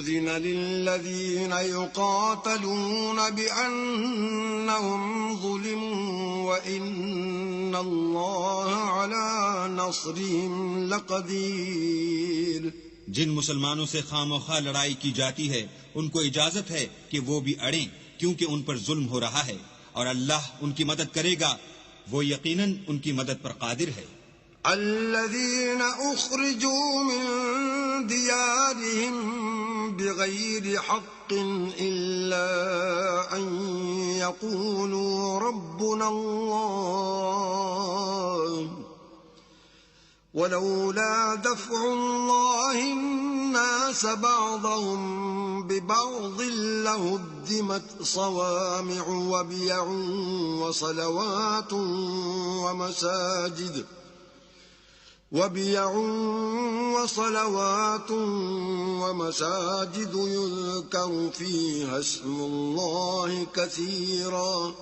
أذن للذين يقاتلون بأنهم ظلموا وإن الله على نصرهم لقدير. جن مسلمانوں سے خام و خواہ لڑائی کی جاتی ہے ان کو اجازت ہے کہ وہ بھی اڑیں، کیونکہ ان پر ظلم ہو رہا ہے، اور اللہ ان کی مدد کرے گا، وہ یقیناً ان کی مدد پر قادر ہے. الذين أخرجوا من ديارهم بغير حق إلا أن يقولوا ربنا الله ولولا دفع الله الناس بعضهم ببعض لهدمت صوامع وبيع وصلوات ومساجد يذكر فيها اسم الله كثيرا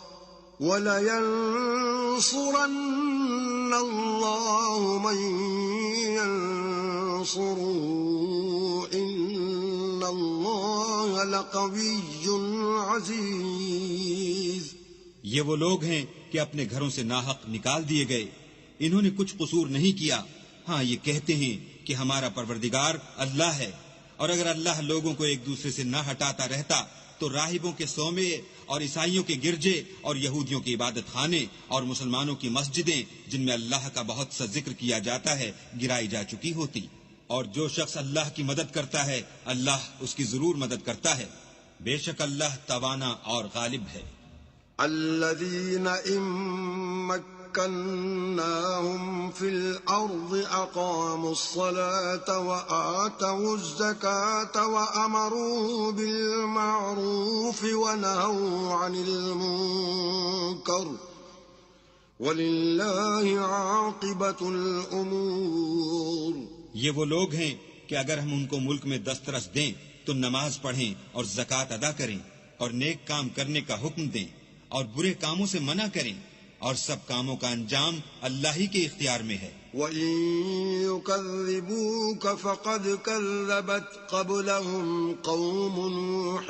ولينصرن الله من ينصره إن الله لقوي عزيز. یہ وہ لوگ ہیں کہ اپنے گھروں سے ناحق نکال دیے گئے، انہوں نے کچھ قصور نہیں کیا. ہاں یہ کہتے ہیں کہ ہمارا پروردگار اللہ ہے، اور اگر اللہ لوگوں کو ایک دوسرے سے نہ ہٹاتا رہتا تو راہبوں کے صومعے اور عیسائیوں کے گرجے اور یہودیوں کے عبادت خانے اور مسلمانوں کی مسجدیں جن میں اللہ کا بہت سا ذکر کیا جاتا ہے گرائی جا چکی ہوتی. اور جو شخص اللہ کی مدد کرتا ہے اللہ اس کی ضرور مدد کرتا ہے، بے شک اللہ توانا اور غالب ہے. الذين إن مكناهم في الأرض أقاموا الصلاة وآتوا الزكاة وأمروا بالمعروف ونهوا عن المنكر ولله عاقبة الأمور. یہ وہ لوگ ہیں کہ اگر ہم ان کو ملک میں دسترس دیں تو نماز پڑھیں اور زکوٰۃ ادا کریں اور نیک کام کرنے کا حکم دیں اور برے کاموں سے منع کریں، اور سب کاموں کا انجام اللہ ہی کے اختیار میں ہے. وَإِن يُكَذِّبُوكَ فَقَدْ كَذَّبَتْ قَبْلَهُمْ قَوْمُ نُوحٍ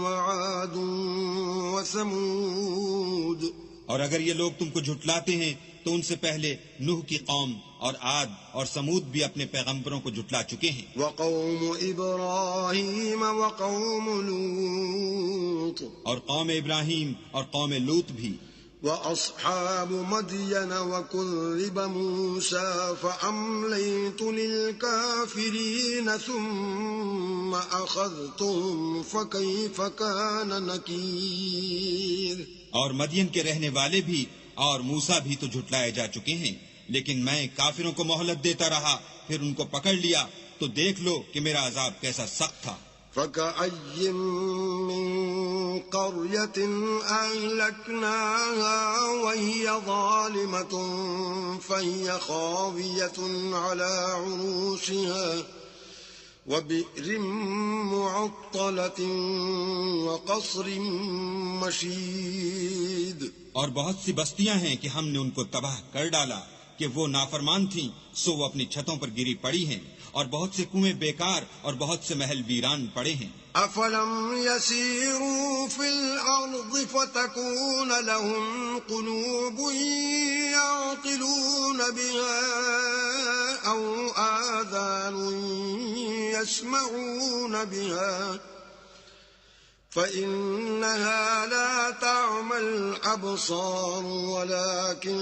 وَعَادٌ وَثَمُودُ. اور اگر یہ لوگ تم کو جھٹلاتے ہیں تو ان سے پہلے نوح کی قوم اور عاد اور سمود بھی اپنے پیغمبروں کو جھٹلا چکے ہیں. وَقَوْمُ إِبْرَاهِيمَ وَقَوْمُ لُوطٍ. اور قوم ابراہیم اور قوم لوط بھی. وَأَصْحَابُ مَدْيَنَ وَكُذِّبَ مُوسَى فَأَمْلَيْتُ لِلْكَافِرِينَ ثُمَّ أَخَذْتُهُمْ فَكَيْفَ كَانَ نَكِيرِ. اور مدین کے رہنے والے بھی اور موسیٰ بھی تو جھٹلائے جا چکے ہیں، لیکن میں کافروں کو مہلت دیتا رہا، پھر ان کو پکڑ لیا تو دیکھ لو کہ میرا عذاب کیسا سخت تھا. فَكَأَيٍّ مِّن قَرْيَةٍ أَهْلَكْنَاهَا وَهِيَ ظَالِمَةٌ فَهِيَ خَاوِيَةٌ عَلَى عُرُوشِهَا وَبِئْرٍ مُّعَطَّلَةٍ وَقَصْرٍ مَّشِيدٍ. اور بہت سی بستیاں ہیں کہ ہم نے ان کو تباہ کر ڈالا کہ وہ نافرمان تھیں، سو وہ اپنی چھتوں پر گری پڑی ہیں، اور بہت سے کنویں بیکار اور بہت سے محل ویران پڑے ہیں. أَفَلَمْ يَسِيرُوا فِي الْأَرْضِ فَتَكُونَ لَهُمْ قُلُوبٌ يَعْقِلُونَ بِهَا أَوْ آذَانٌ يَسْمَعُونَ بِهَا فَإِنَّهَا لَا تَعْمَى الْأَبْصَارُ وَلَكِنْ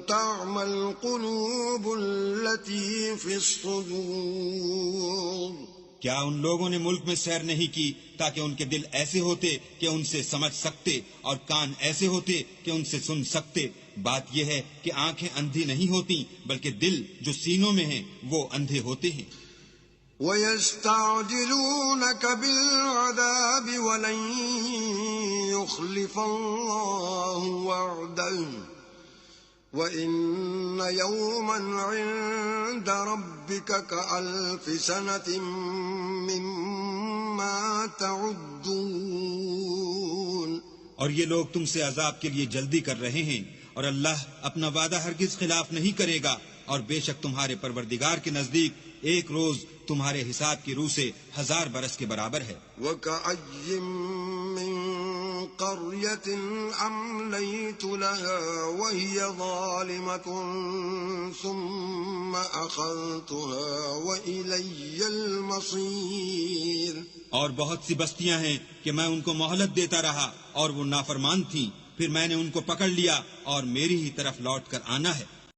تَعْمَى الْقُلُوبُ الَّتِي فِي الصُّدُورِ. کیا ان لوگوں نے ملک میں سیر نہیں کی تاکہ ان کے دل ایسے ہوتے کہ ان سے سمجھ سکتے اور کان ایسے ہوتے کہ ان سے سن سکتے؟ بات یہ ہے کہ آنکھیں اندھی نہیں ہوتی بلکہ دل جو سینوں میں ہیں وہ اندھے ہوتے ہیں. وَيَسْتَعْجِلُونَكَ بِالْعَذَابِ وَلَن يُخْلِفَ اللَّهُ وَعْدَهُ وَإِنَّ يَوْمًا عِندَ رَبِّكَ كَأَلْفِ سَنَةٍ مِّمَّا تَعُدُّونَ. اور یہ لوگ تم سے عذاب کے لیے جلدی کر رہے ہیں، اور اللہ اپنا وعدہ ہرگز خلاف نہیں کرے گا، اور بے شک تمہارے پروردگار کے نزدیک ایک روز تمہارے حساب کی روح سے 1000 برس کے برابر ہے۔ وَكَأَيٍّ مِّن قَرْيَةٍ أَمْلَيْتُ لَهَا وَهِيَ ظَالِمَةٌ ثُمَّ أَخَذْتُهَا وَإِلَيَّ الْمَصِيرُ۔ اور بہت سی بستیاں ہیں کہ میں ان کو مہلت دیتا رہا اور وہ نافرمان تھیں، پھر میں نے ان کو پکڑ لیا اور میری ہی طرف لوٹ کر آنا ہے۔